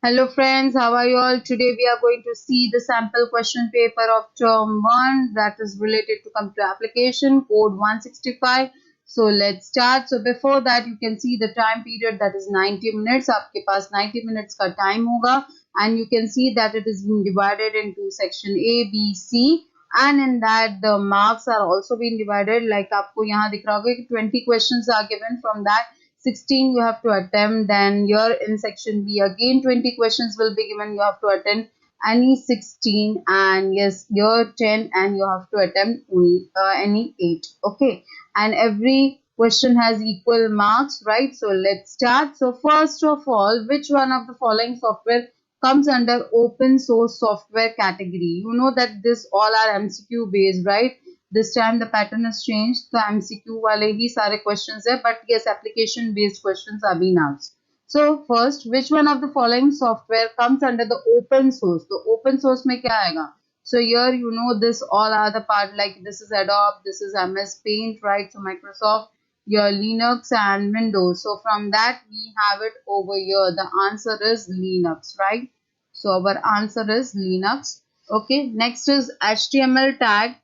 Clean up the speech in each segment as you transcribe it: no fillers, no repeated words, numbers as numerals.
Hello friends, how are you all? Today we are going to see the sample question paper of term 1 that is related to computer application code 165. So let's start. So before that you can see the time period, that is 90 minutes. आपके पास 90 minutes का time होगा and you can see that it is being divided into section A, B, C and in that the marks are also being divided. Like आपको यहाँ दिख रहा होगा कि 20 questions are given, from that 16 you have to attempt. Then here in section B again 20 questions will be given, you have to attempt any 16, and yes, here 10 and you have to attempt only any 8. Okay, and every question has equal marks, right? So let's start. So first of all, which one of the following software comes under open source software category? You know that this all are MCQ based, right? This time the pattern has changed, तो MCQ वाले ही सारे questions है, but yes, application based questions are being asked. So first, which one of the following software comes under the open source? तो open source में क्या आएगा? So here you know this all are the part, like this is Adobe, this is MS Paint, right? So Microsoft, your Linux and Windows. So from that we have it over here. The answer is Linux, right? So our answer is Linux. Okay, next is HTML tag,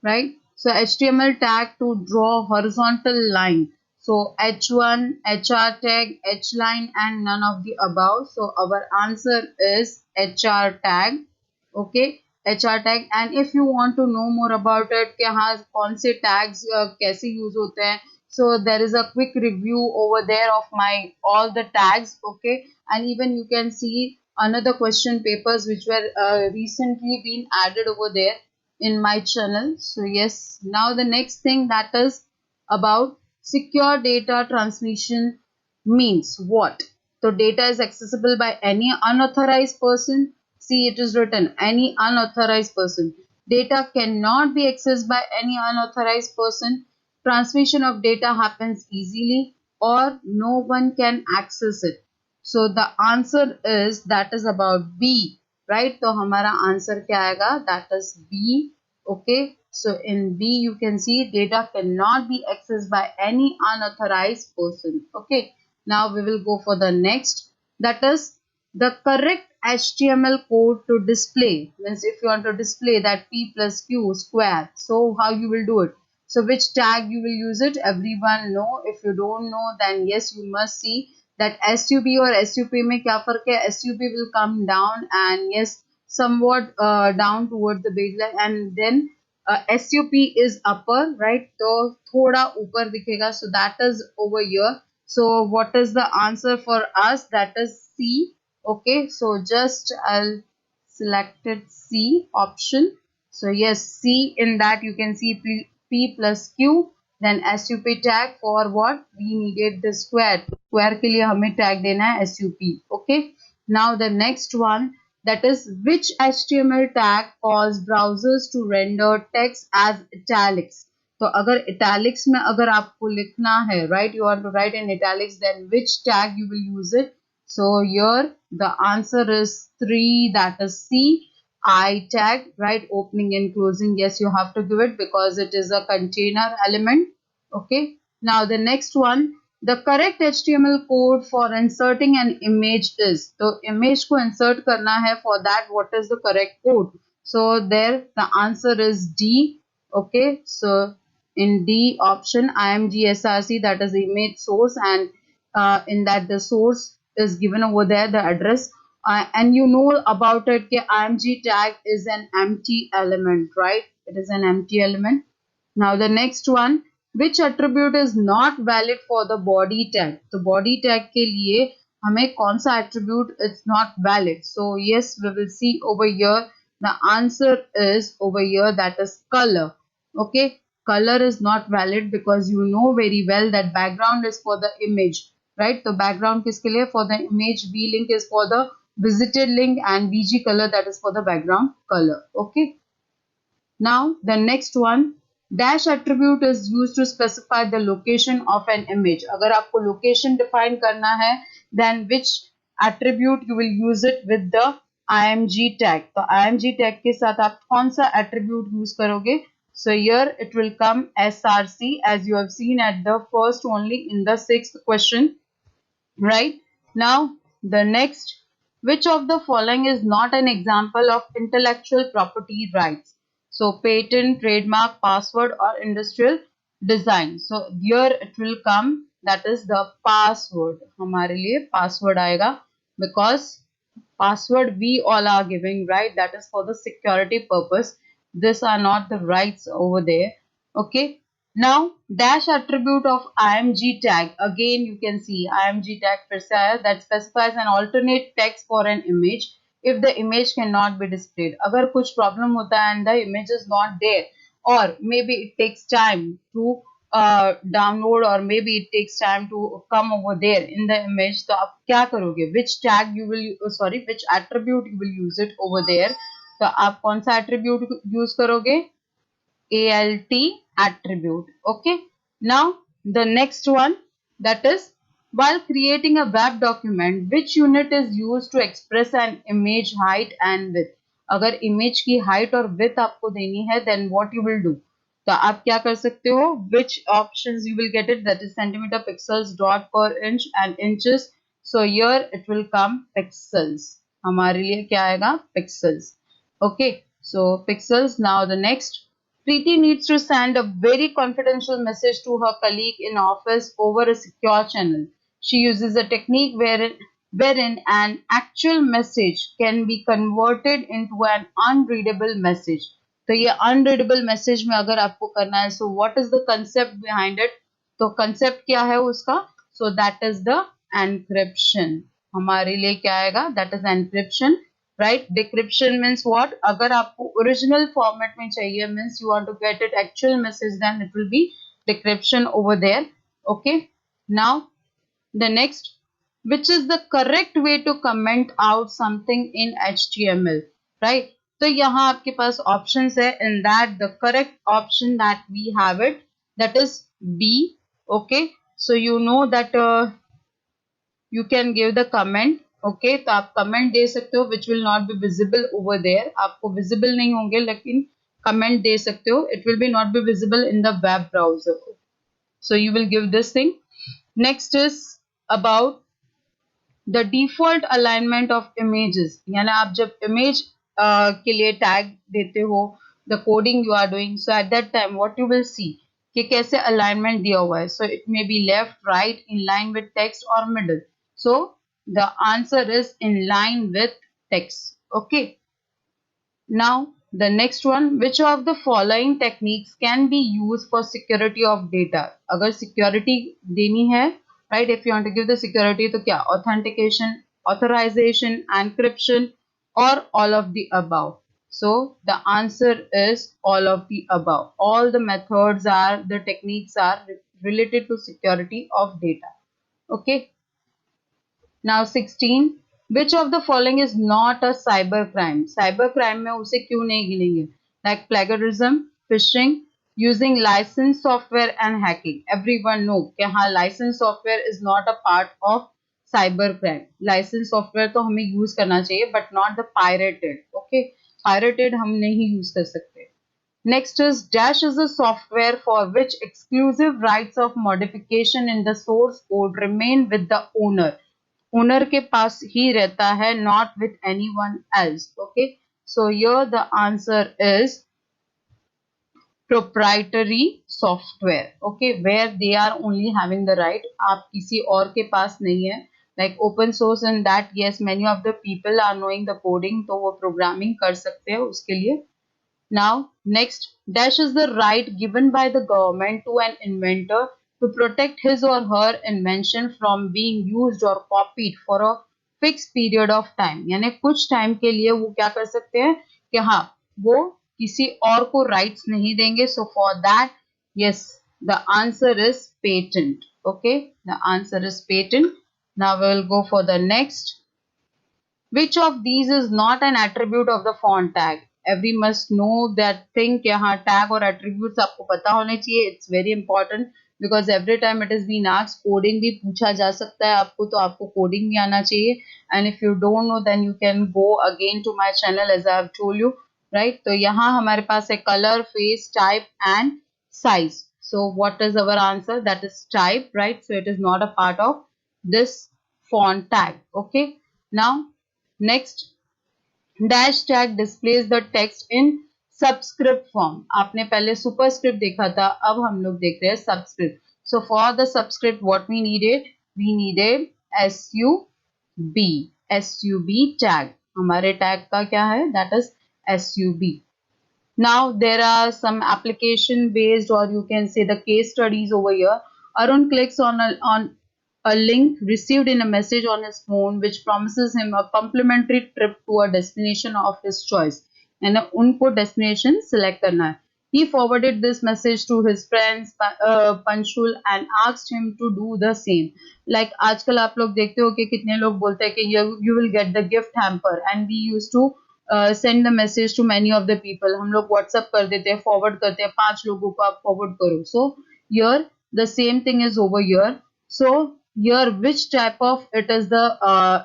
right? So HTML tag to draw horizontal line. So H1, HR tag, H line and none of the above. So our answer is HR tag. Okay, HR tag. And if you want to know more about it कि हाँ कौन से tags कैसे use होते हैं, so there is a quick review over there of my all the tags. Okay, and even you can see another question papers which were recently been added over there in my channel. So yes, now the next thing, that is about secure data transmission means what? So data is accessible by any unauthorized person. See, it is written any unauthorized person. Data cannot be accessed by any unauthorized person. Transmission of data happens easily or no one can access it. So the answer is, that is about B, right? तो हमारा answer क्या आएगा? That is B. Okay, so in B you can see data cannot be accessed by any unauthorized person. Okay, now we will go for the next, that is the correct HTML code to display. Means if you want to display that P plus Q square, so how you will do it? So which tag you will use it? Everyone know. If you don't know, then yes, you must see that SUB or SUP में क्या फर्क है? SUP will come down and yes, somewhat down towards the baseline, and then SUP is upper, right? तो थोड़ा ऊपर दिखेगा. So that is over here. So what is the answer for us? That is C. Okay, so just I'll select it C option. So yes, C, in that you can see P plus Q. Then SUP tag for what? We needed the square. Square के लिए हमें tag देना है SUP. Okay. Now the next one, that is which HTML tag cause browsers to render text as italics. तो अगर italics में अगर आपको लिखना है, right, you want to write in italics, then which tag you will use it? So here the answer is 3, that is C. I tag, right, opening and closing, yes, you have to give it because it is a container element. Okay, now the next one, the correct HTML code for inserting an image is, so image को insert करना है, for that what is the correct code? So there the answer is D. Okay, so in D option IMGSRC, that is the image source, and in that the source is given over there, the address. And you know about it that IMG tag is an empty element, right? It is an empty element. Now the next one, which attribute is not valid for the body tag? तो body tag के लिए हमें कौन सा attribute is not valid? So yes, we will see over here. The answer is over here, that is color. Okay, color is not valid because you know very well that background is for the image, right? So background किसके लिए? For the image. V link is for the visited link and BG color, that is for the background color. Okay. Now the next one, dash attribute is used to specify the location of an image. अगर आपको location define करना है, then which attribute you will use it with the IMG tag. तो IMG tag के साथ आप कौन सा attribute use करोगे? So here it will come SRC, as you have seen at the first only in the 6th question, right? Now the next, which of the following is not an example of intellectual property rights? So patent, trademark, password or industrial design. So here it will come, that is the password. हमारे लिए password आएगा because password we all are giving, right? That is for the security purpose. These are not the rights over there. Okay. Now dash attribute of img tag, again you can see img tag फिर से आया, that specifies an alternate text for an image if the image cannot be displayed. अगर कुछ problem होता है and the image is not there, or maybe it takes time to download, or maybe it takes time to come over there in the image, तो आप क्या करोगे? Which tag you will, sorry, which attribute you will use it over there? तो आप कौन सा attribute use करोगे? ALT attribute. Okay. Now the next one, that is, while creating a web document, which unit is used to express an image height and width? अगर image की height और width आपको देनी है, then what you will do? तो आप क्या कर सकते हो? Which options you will get it? That is centimeter, pixels, dot per inch and inches. So here it will come pixels. हमारे लिए क्या आएगा? Pixels. Okay. So pixels. Now the next. Preeti needs to send a very confidential message to her colleague in office over a secure channel. She uses a technique wherein an actual message can be converted into an unreadable message. तो ये unreadable message में अगर आपको करना है, so what is the concept behind it? तो concept क्या है उसका? So that is the encryption. हमारे लिए क्या आएगा? That is encryption. Right? Decryption means what? अगर आपको original format में चाहिए, means you want to get it actual message, then it will be decryption over there. Okay. Now the next, which is the correct way to comment out something in HTML? Right? तो यहाँ आपके पास options है. In that the correct option that we have it, that is B. Okay. So you know that you can give the comment. Okay, तो आप comment दे सकते हो, which will not be visible over there. आपको visible नहीं होंगे, लेकिन comment दे सकते हो. It will be not be visible in the web browser. So you will give this thing. Next is about the default alignment of images. यानी आप जब image के लिए tag देते हो, the coding you are doing, so at that time what you will see कि कैसे alignment दिया हुआ है. So it may be left, right, in line with text or middle. So the answer is in line with text. Okay. Now the next one, which of the following techniques can be used for security of data? अगर security देनी है, right? If you want to give the security, तो क्या? Authentication, authorization, encryption, or all of the above. So the answer is all of the above. All the methods are, the techniques are related to security of data. Okay. Now 16. Which of the following is not a cyber crime? Cyber crime में उसे क्यों नहीं गिनेंगे? Like plagiarism, phishing, using licensed software and hacking. Everyone know कि हाँ, licensed software is not a part of cyber crime. Licensed software तो हमें use करना चाहिए, but not the pirated. Okay, pirated हम नहीं use कर सकते. Next is dash is a software for which exclusive rights of modification in the source code remain with the owner. Owner के पास ही रहता है, not with anyone else. Okay, so here the answer is proprietary software. Okay, where they are only having the right, आप किसी और के पास नहीं है. Like open source in that, yes, many of the people are knowing the coding, तो वो programming कर सकते हैं उसके लिए. Now next, dash is the right given by the government to an inventor to protect his or her invention from being used or copied for a fixed period of time. यानी कुछ time के लिए वो क्या कर सकते हैं कि हाँ, वो किसी और को rights नहीं देंगे. So for that, yes, the answer is patent. Okay, the answer is patent. Now we will go for the next. Which of these is not an attribute of the font tag? Every must know that thing कि हाँ, tag और attributes आपको पता होने चाहिए. It's very important because every time it is being asked, coding भी पूछा जा सकता है आपको, तो आपको coding भी आना चाहिए. And if you don't know, then you can go again to my channel as I have told you, right? तो यहाँ हमारे पास है color, face, type and size. So what is our answer? That is type, right? So it is not a part of this font tag. Okay. Now next, dash tag displays the text in subscript form. आपने पहले superscript देखा था, अब हम लोग देख रहे हैं subscript. So for the subscript, what we needed sub tag. हमारे tag का क्या है? That is sub. Now there are some application based, or you can say the case studies over here. Arun clicks on a link received in a message on his phone which promises him a complimentary trip to a destination of his choice. And उनको destination select करना है. He forwarded this message to his friends Panchul and asked him to do the same. Like आजकल आप लोग देखते हो कि कितने लोग बोलते हैं कि you will get the gift hamper, and we used to send the message to many of the people. हम लोग WhatsApp कर देते हैं, forward करते हैं, 5 लोगों को आप forward करो. So here the same thing is over here. So here which type of it is the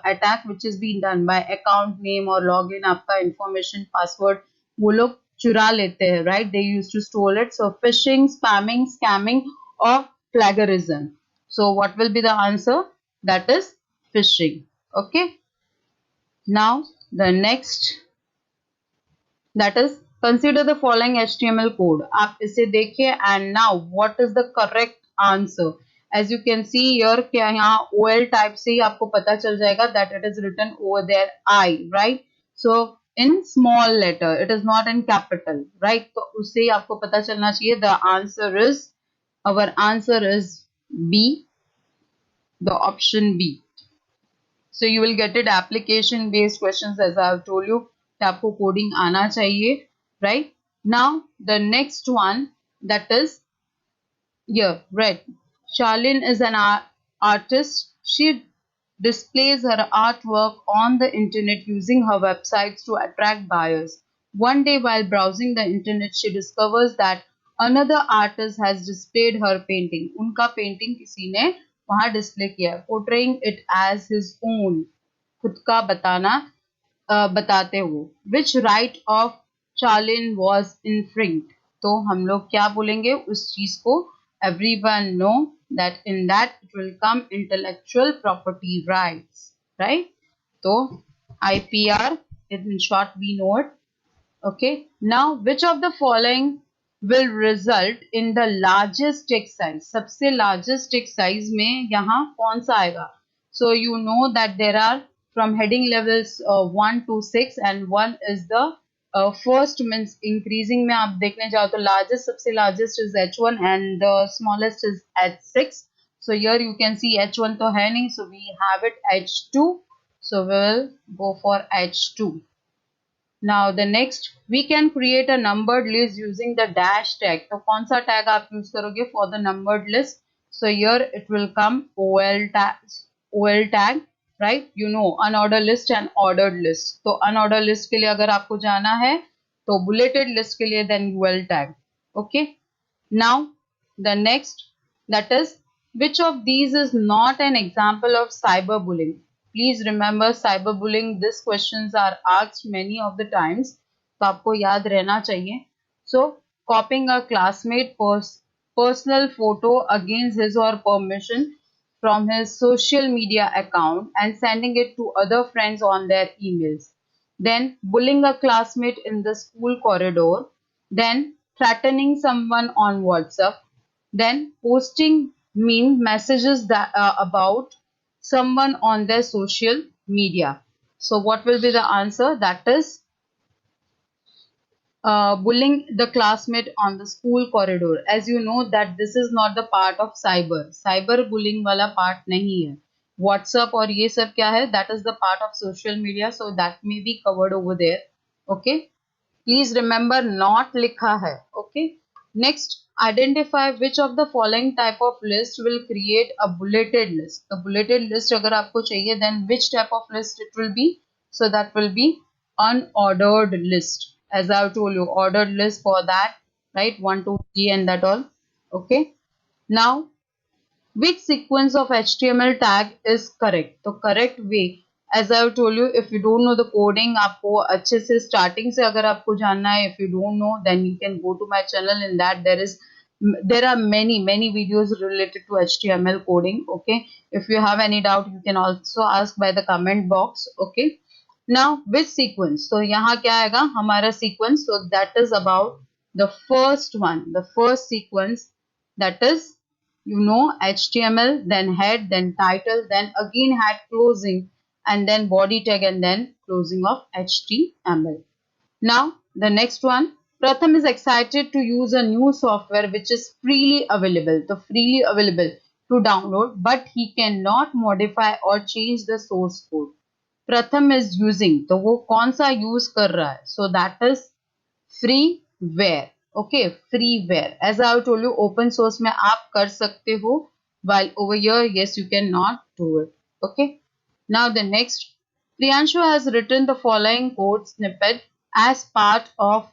attack which is being done by account name or login, आपका information, password वो लोग चुरा लेते हैं, right? They used to steal it. So phishing, spamming, scamming or plagiarism. So what will be the answer? That is phishing. Okay. Now the next, that is, consider the following HTML code. आप इसे देखिए and now what is the correct answer? As you can see here, क्या यहाँ OL type से ही आपको पता चल जाएगा that it is written over there I, right? So in small letter, it is not in capital, right? तो उससे ही आपको पता चलना चाहिए. The answer is, our answer is B, the option B. So you will get it application based questions, as I have told you कि आपको coding आना चाहिए, right? Now the next one, that is here, right? Charlene is an artist. She displays her artwork on the internet using her websites to attract buyers. One day while browsing the internet, she discovers that another artist has displayed her painting. उनका painting किसी ने वहाँ display किया है, portraying it as his own. खुद का बताते हो. Which right of Charlene was infringed? तो हम लोग क्या बोलेंगे उस चीज को? Everyone know that in that it will come intellectual property rights, right? So IPR, in short we know it. Okay. Now which of the following will result in the largest text size? सबसे largest text size में यहाँ कौन सा आएगा? So you know that there are from heading levels 1 to 6, and 1 is the first means increasing में आप देखने जाओ तो largest, सबसे largest is H1 and the smallest is H6. So here you can see H1 तो है नहीं, so we have it H2. So we will go for H2. Now the next, we can create a numbered list using the dash tag. तो कौन सा tag आप use करोगे for the numbered list? So here it will come OL tag, right? You know unordered list and ordered list. तो unordered list के लिए अगर आपको जाना है तो bulleted list के लिए then UL tag. Okay. Now the next, that is, which of these is not an example of cyberbullying? Please remember cyberbullying. These questions are asked many of the times. तो आपको याद रहना चाहिए. So copying a classmate personal photo against his or permission from his social media account and sending it to other friends on their emails. Then bullying a classmate in the school corridor. Then threatening someone on WhatsApp. Then posting mean messages that about someone on their social media. So what will be the answer? That is bullying the classmate on the school corridor. As you know that this is not the part of cyber bullying वाला part नहीं है. WhatsApp और ये सब क्या है? That is the part of social media, so that may be covered over there. Okay. Please remember not लिखा है. Okay. Next, identify which of the following type of list will create a bulleted list. The bulleted list अगर आपको चाहिए, then which type of list it will be? So that will be unordered list. As I have told you, ordered list for that, right? 1, 2, 3 and that all. Okay. Now, which sequence of HTML tag is correct? तो correct way, as I have told you, if you don't know the coding, आपको अच्छे से starting से अगर आपको जानना है, if you don't know, then you can go to my channel. In that there is there are many videos related to HTML coding. Okay, if you have any doubt you can also ask by the comment box. Okay, now which sequence? So यहाँ क्या आएगा हमारा sequence? So that is about the first one, the first sequence, that is, you know, HTML, then head, then title, then again head closing, and then body tag, and then closing of HTML. Now, the next one, Pratham is excited to use a new software which is freely available, the freely available to download, but he cannot modify or change the source code. Pratham is using, तो वो कौन सा use कर रहा है? So that is freeware. Okay, freeware. As I have told you, open source में आप कर सकते हो, while over here, yes, you cannot do it. Okay. Now the next, Priyanshu has written the following code snippet as part of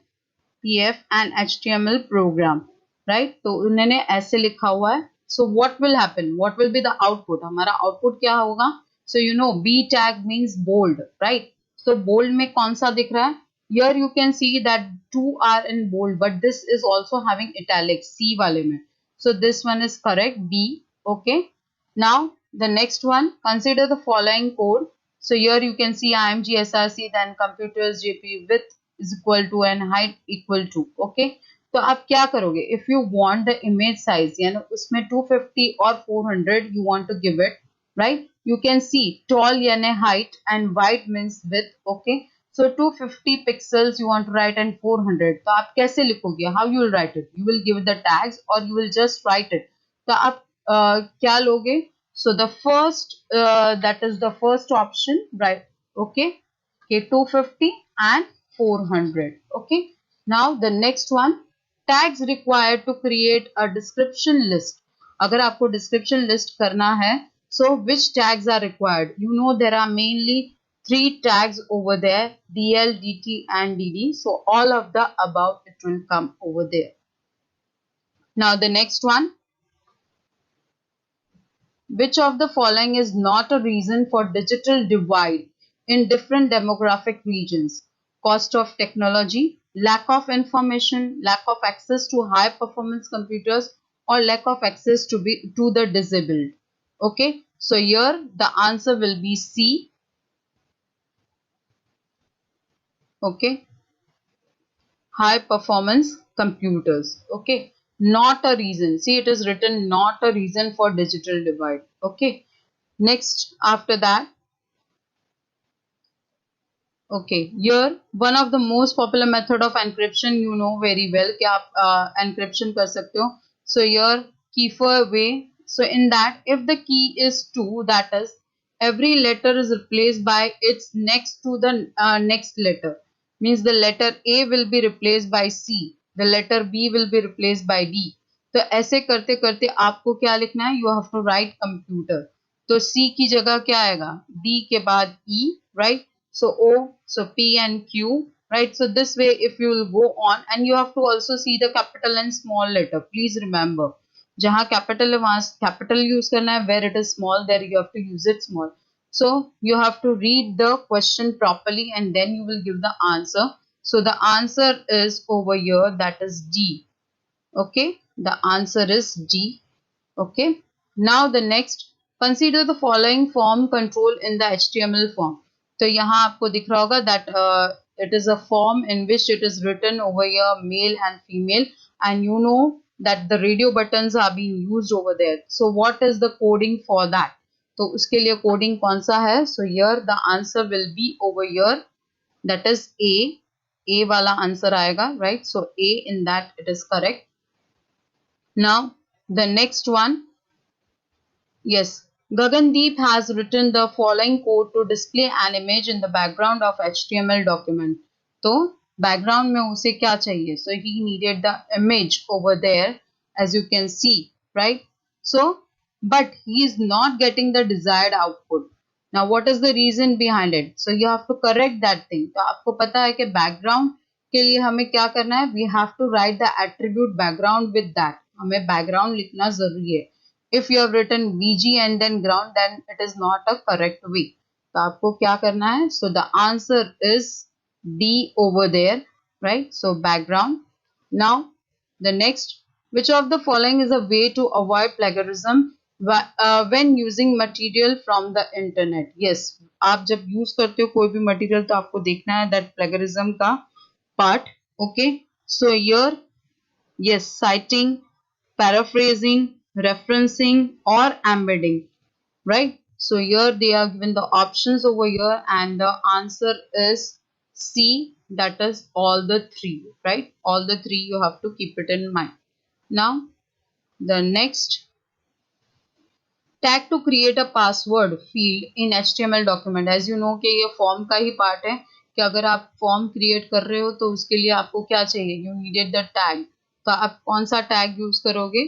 PF and HTML program, right? तो उन्होंने ऐसे लिखा हुआ है. So what will happen? What will be the output? हमारा output क्या होगा? So you know B tag means bold, right? So bold में कौन सा दिख रहा है? Here you can see that two are in bold, but this is also having italics C वाले में. So this one is correct, B. Okay. Now the next one, consider the following code. So here you can see IMG SRC, then computers JP width is equal to and height equal to. Okay, तो आप क्या करोगे? If you want the image size, यानी उसमें 250 और 400 you want to give it, right? You can see tall यानी height and wide means width. Okay, so 250 pixels you want to write and 400. तो आप कैसे लिखोगे? How you will write it? You will give the tags or you will just write it. तो आप क्या लोगे? So the first, that is the first option, right? Okay, okay, 250 and 400. Okay, now the next one, tags required to create a description list. अगर आपको description list करना है, so which tags are required? You know there are mainly 3 tags over there, DL, DT and DD. So all of the above it will come over there. Now the next one, which of the following is not a reason for digital divide in different demographic regions? Cost of technology, lack of information, lack of access to high performance computers, or lack of access to the disabled. Okay, so here the answer will be C. Okay, high performance computers. Okay, not a reason. See, it is written not a reason for digital divide. Okay, next after that, okay, here one of the most popular method of encryption, you know very well कि आप encryption कर सकते हो. So here Kiefer way. So in that, if the key is 2, that is every letter is replaced by its next to the next letter. Means the letter A will be replaced by C, the letter B will be replaced by D. तो ऐसे करते करते आपको क्या लिखना है? You have to write computer. तो C की जगह क्या आएगा? D के बाद E, right? So O, so P and Q, right? So this way if you will go on, and you have to also see the capital and small letter. Please remember, जहाँ capital है वहाँ capital use करना है, where it is small there you have to use it small. So you have to read the question properly and then you will give the answer. So the answer is over here, that is D. Okay, the answer is D. Okay, now the next, consider the following form control in the HTML form. तो यहाँ आपको दिख रहा होगा that it is a form in which it is written over here male and female, and you know that the radio buttons are being used over there. So what is the coding for that? तो उसके लिए coding कौन सा है? So here the answer will be over here, that is A वाला answer आएगा, right? So A, in that it is correct. Now the next one, yes, Gagandeep has written the following code to display an image in the background of HTML document. तो background में उसे क्या चाहिए? So he needed the image over there, as you can see, right? So, but he is not getting the desired output. Now what is the reason behind it? So you have to correct that thing. तो आपको पता है कि background के लिए हमें क्या करना है? We have to write the attribute background with that. हमें background लिखना जरूरी है. If you have written VG and then ground, then it is not a correct way. तो आपको क्या करना है? So the answer is D over there, right? So background. Now the next, Which of the following is a way to avoid plagiarism when using material from the internet? Yes, आप जब use करते हो कोई भी material तो आपको देखना है that plagiarism का part. Okay, so here, yes, citing, paraphrasing, referencing, or embedding, right? So here they are given the options over here, and the answer is C, that is all the three, right? All the three you have to keep it in mind. Now the next, tag to create a password field in HTML document. As you know कि ये form का ही part है कि अगर आप form create कर रहे हो तो उसके लिए आपको क्या चाहिए, यू नीडेड द टैग. तो आप कौन सा टैग यूज करोगे,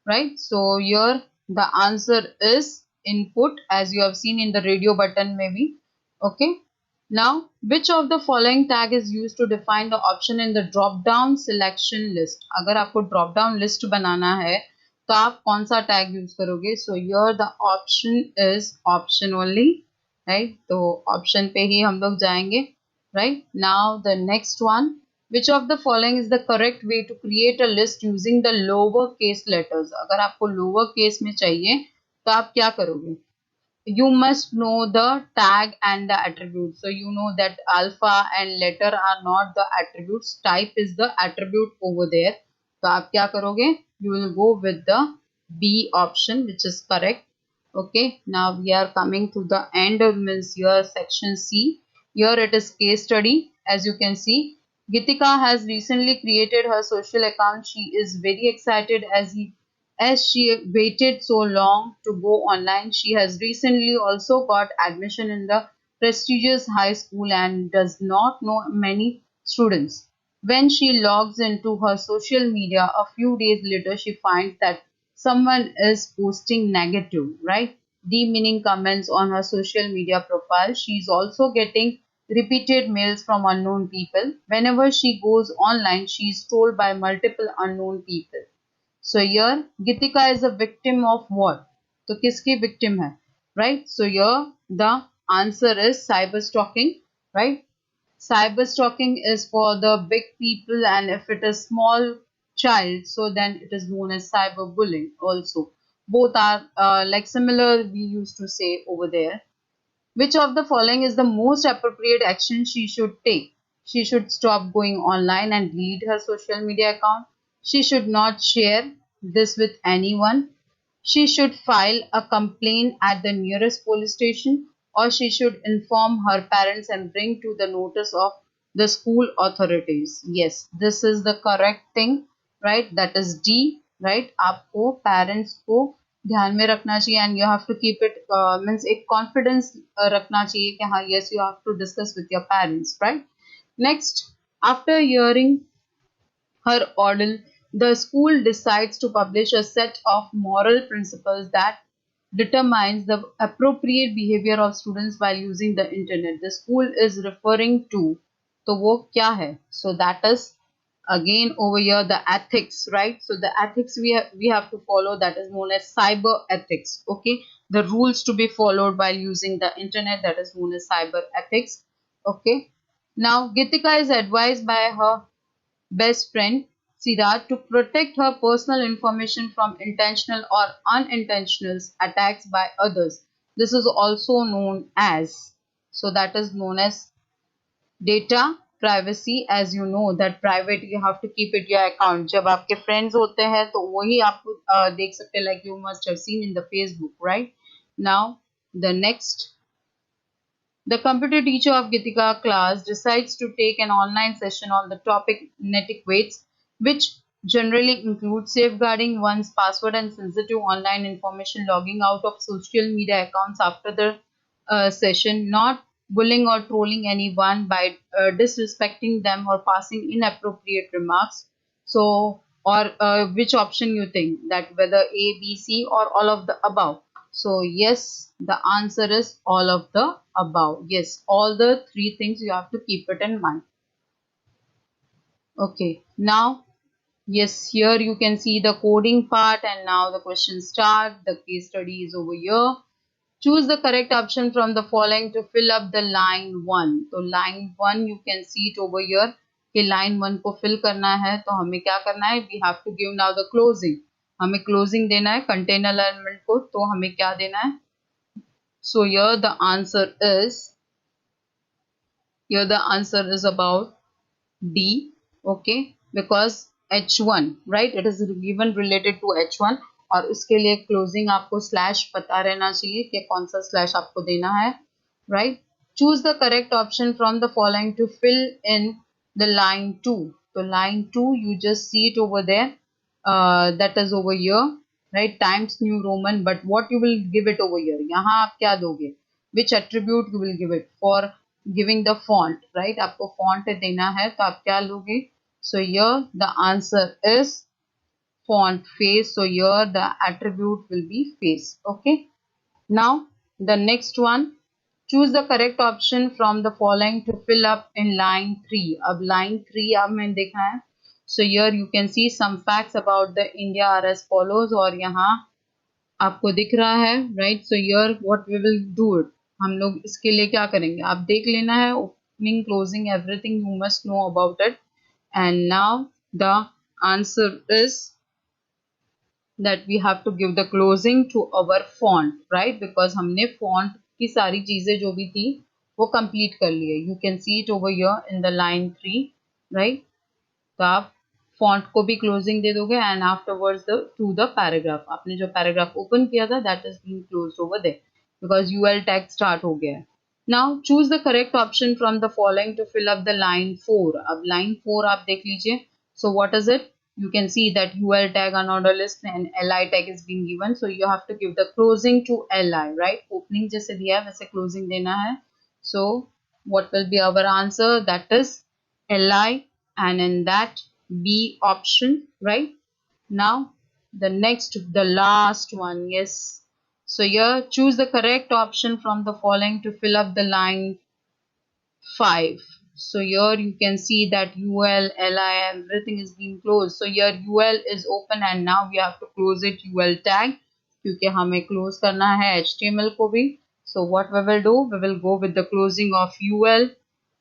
right? So your the answer is input, as you have seen in the radio button में भी. Okay, now which of the following tag is used to define the option in the drop down selection list? अगर आपको drop down list बनाना है तो आप कौन सा tag use करोगे? So your the option is option only, right? तो option पे ही हम लोग जाएंगे, right? Now the next one, which of the following is the correct way to create a list using the lower case letters? अगर आपको lower case में चाहिए तो आप क्या करोगे? You must know the tag and the attribute. So you know that alpha and letter are not the attributes. Type is the attribute over there. So आप क्या करोगे? You will go with the B option, which is correct. Okay. Now we are coming to the end of means your section C. Here it is case study. As you can see, Gitika has recently created her social account. She is very excited as she waited so long to go online. She has recently also got admission in the prestigious high school and does not know many students. When she logs into her social media a few days later, she finds that someone is posting negative, right? Demeaning comments on her social media profile. She is also getting repeated mails from unknown people. Whenever she goes online, she is told by multiple unknown people. So here Gitika is a victim of what? तो किसकी victim है? Right? So here the answer is cyber stalking, right? Cyber stalking is for the big people, and if it is small child, so then it is known as cyber bullying also. Both are like similar, we used to say over there. Which of the following is the most appropriate action she should take? She should stop going online and delete her social media account. She should not share this with anyone. She should file a complaint at the nearest police station, or she should inform her parents and bring to the notice of the school authorities. Yes, this is the correct thing, right? That is D, right? आपको parents को ध्यान में रखना चाहिए, and you have to keep it means एक confidence रखना चाहिए कि हाँ, yes, you have to discuss with your parents, right? Next, after hearing her ordeal, the school decides to publish a set of moral principles that determines the appropriate behavior of students while using the internet. The school is referring to, तो वो क्या है? So that is again over here the ethics, right? So the ethics we have to follow, that is known as cyber ethics. Okay, the rules to be followed while using the internet, that is known as cyber ethics. Okay, now Gitika is advised by her best friend Siddharth to protect her personal information from intentional or unintentional attacks by others. This is also known as, so that is known as data privacy. As you know that private you have to keep it your account. जब आपके friends होते हैं तो वही आप देख सकते हैं, like you must have seen in the Facebook, right? Now the next, the computer teacher of Gitika class decides to take an online session on the topic netiquettes, which generally includes safeguarding one's password and sensitive online information, logging out of social media accounts after the session, not bullying or trolling anyone by disrespecting them or passing inappropriate remarks. So, or which option you think, that whether A, B, C, or all of the above? So yes, the answer is all of the above. Yes, all the three things you have to keep it in mind. Okay, now yes, here you can see the coding part, and now the question start. The case study is over here. Choose the correct option from the following to fill up the line 1. So line 1 you can see it over here. कि line 1 को fill करना है, तो हमें क्या करना है, we have to give now the closing, हमें क्लोजिंग देना है कंटेनर एलिमेंट को, तो हमें क्या देना है, so here the answer is, here the answer is about D, okay, because H1, right, it is given related to H1 और उसके लिए closing आपको slash पता रहना चाहिए कि कौन सा slash आपको देना है, right. Choose the correct option from the following to fill in the line 2. So line 2 you just see it over there, that is over here, right, Times New Roman, but what you will give it over here, यहाँ आप क्या दोगे, which attribute you will give it for giving the font, right, आपको font देना है तो आप क्या लोगे, so here the answer is font face, so here the attribute will be face, okay. Now the next one, choose the correct option from the following to fill up in line 3. अब line 3 अब मैंने देखा है, so here you can see some facts about the India are as follows, और यहाँ आपको दिख रहा है, right, so here what we will do it, हम लोग इसके लिए क्या करेंगे, आप देख लेना है, opening closing everything you must know about it, and now the answer is that we have to give the closing to our font, right, because हमने font की सारी चीजें जो भी थी वो complete कर ली है, you can see it over here in the line 3, right, तो आप font को भी closing दे दोगे and afterwards to the paragraph, आपने जो paragraph open किया था that is being closed over there because UL tag start हो गया है. Now choose the correct option from the following to fill up the line 4. अब line 4 आप देख लीजिए, so what is it, you can see that UL tag unordered list and LI tag is being given, so you have to give the closing to LI, right, opening जैसे दिया है वैसे closing देना है, so what will be our answer, that is LI, and in that B option, right. Now the next, the last one, yes, so here choose the correct option from the following to fill up the line 5. So here you can see that UL, LI, everything is being closed. So here UL is open and now we have to close it UL tag क्योंकि हमें close करना है HTML को भी. So what we will do, we will go with the closing of UL.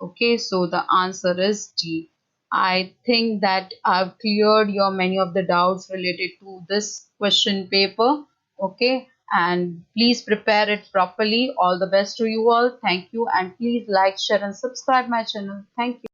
Okay, so the answer is D. I think that I've cleared your many of the doubts related to this question paper. Okay, and please prepare it properly. All the best to you all. Thank you, and please like, share and subscribe my channel. Thank you.